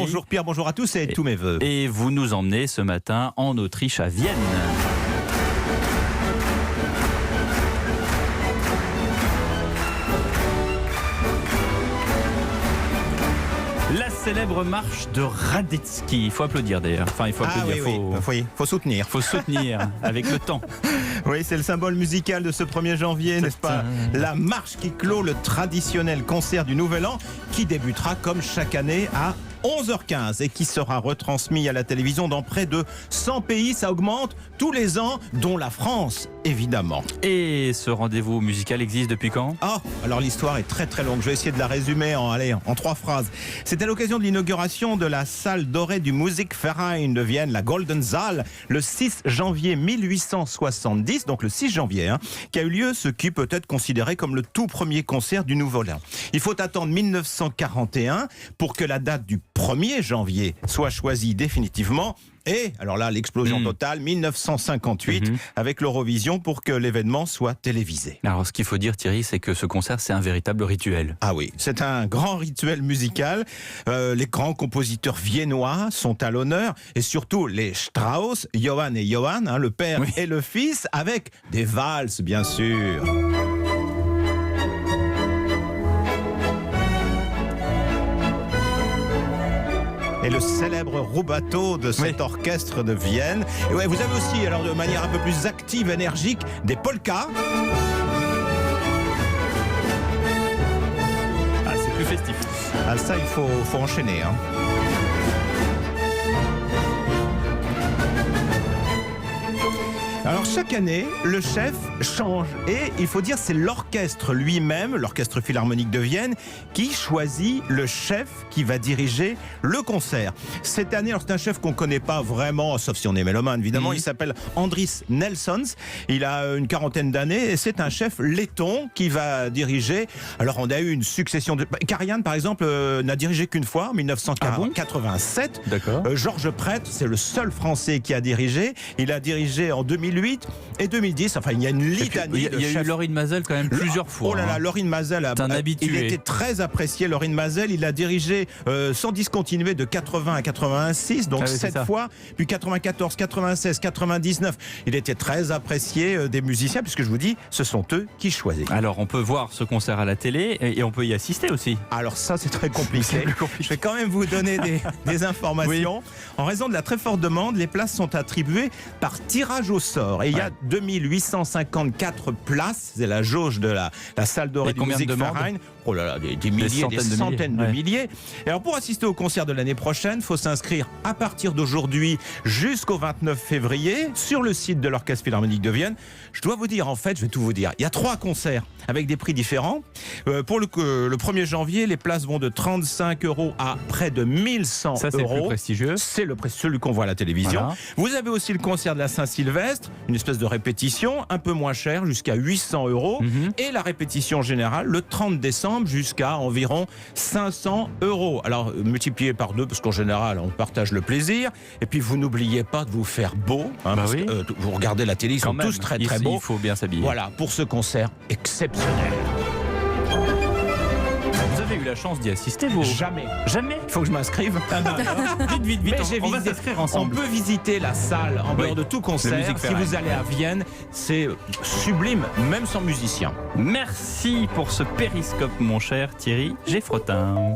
Bonjour Pierre, bonjour à tous et tous mes voeux. Et vous nous emmenez ce matin en Autriche, à Vienne. La célèbre marche de Radetzky. Il faut applaudir d'ailleurs. Enfin, il faut applaudir. Faut soutenir. Faut soutenir avec le temps. Oui, c'est le symbole musical de ce 1er janvier, n'est-ce pas? La marche qui clôt le traditionnel concert du Nouvel An qui débutera comme chaque année à 11h15 et qui sera retransmis à la télévision dans près de 100 pays. Ça augmente tous les ans, dont la France, évidemment. Et ce rendez-vous musical existe depuis quand? Alors l'histoire est très très longue. Je vais essayer de la résumer en 3 phrases. C'est à l'occasion de l'inauguration de la salle dorée du Musikverein de Vienne, la Golden Saal, le 6 janvier 1870, donc le 6 janvier, qu'a eu lieu ce qui peut être considéré comme le tout premier concert du Nouvel An. Il faut attendre 1941 pour que la date du 1er janvier soit choisie définitivement. Et, alors là, l'explosion totale, 1958, avec l'Eurovision pour que l'événement soit télévisé. Alors, ce qu'il faut dire, Thierry, c'est que ce concert, c'est un véritable rituel. Ah oui, c'est un grand rituel musical. Les grands compositeurs viennois sont à l'honneur. Et surtout, les Strauss, Johann et Johann, le père et le fils, avec des valses, bien sûr. Et le célèbre rubato de cet orchestre de Vienne. Et ouais, vous avez aussi, alors de manière un peu plus active, énergique, des polkas. Ah, c'est plus festif. Ah, ça, il faut enchaîner. Alors chaque année, le chef change et il faut dire c'est l'orchestre lui-même, l'orchestre philharmonique de Vienne, qui choisit le chef qui va diriger le concert. Cette année, alors c'est un chef qu'on ne connaît pas vraiment, sauf si on est mélomane évidemment, il s'appelle Andris Nelsons, il a une 40aine d'années et c'est un chef letton qui va diriger. Alors on a eu une succession de... Karajan par exemple n'a dirigé qu'une fois, en 1987. D'accord. Georges Prêtre, c'est le seul Français qui a dirigé. Il a dirigé en 2008 et 2010, enfin il y a une litanie de chefs. Il y a eu Lorin Maazel quand même plusieurs fois. Oh là là, Lorin Maazel, il était très apprécié. Lorin Maazel, il a dirigé sans discontinuer de 80 à 86, donc 7 fois, puis 94, 96, 99. Il était très apprécié des musiciens, puisque je vous dis, ce sont eux qui choisissent. Alors on peut voir ce concert à la télé et on peut y assister aussi. Alors ça c'est très compliqué. Je vais quand même vous donner des informations. En raison de la très forte demande, les places sont attribuées par tirage au sort. Et il y a 2854 places, c'est la jauge de la salle dorée du Musikverein. Oh là là, des milliers, des centaines de milliers. Et alors pour assister au concert de l'année prochaine, il faut s'inscrire à partir d'aujourd'hui jusqu'au 29 février sur le site de l'Orchestre Philharmonique de Vienne. Je dois vous dire, en fait, je vais tout vous dire. Il y a 3 concerts avec des prix différents. Pour le 1er janvier, les places vont de 35 € à près de 1100 €. Ça, c'est le plus prestigieux. C'est celui qu'on voit à la télévision. Voilà. Vous avez aussi le concert de la Saint-Sylvestre, une espèce de répétition, un peu moins cher, jusqu'à 800 €. Et la répétition générale, le 30 décembre, jusqu'à environ 500 €. Alors, multiplié par 2, parce qu'en général, on partage le plaisir. Et puis, vous n'oubliez pas de vous faire beau. Parce que, vous regardez la télé, ils sont tous très très beaux. Il faut bien s'habiller. Voilà, pour ce concert exceptionnel. Vous avez eu la chance d'y assister, vous? Jamais. Jamais? Il faut que je m'inscrive. Vite, Mais on va s'inscrire ensemble. On peut visiter la salle en dehors de tout concert. Si vous allez à Vienne, c'est sublime, même sans musicien. Merci pour ce périscope, mon cher Thierry Geffrotin.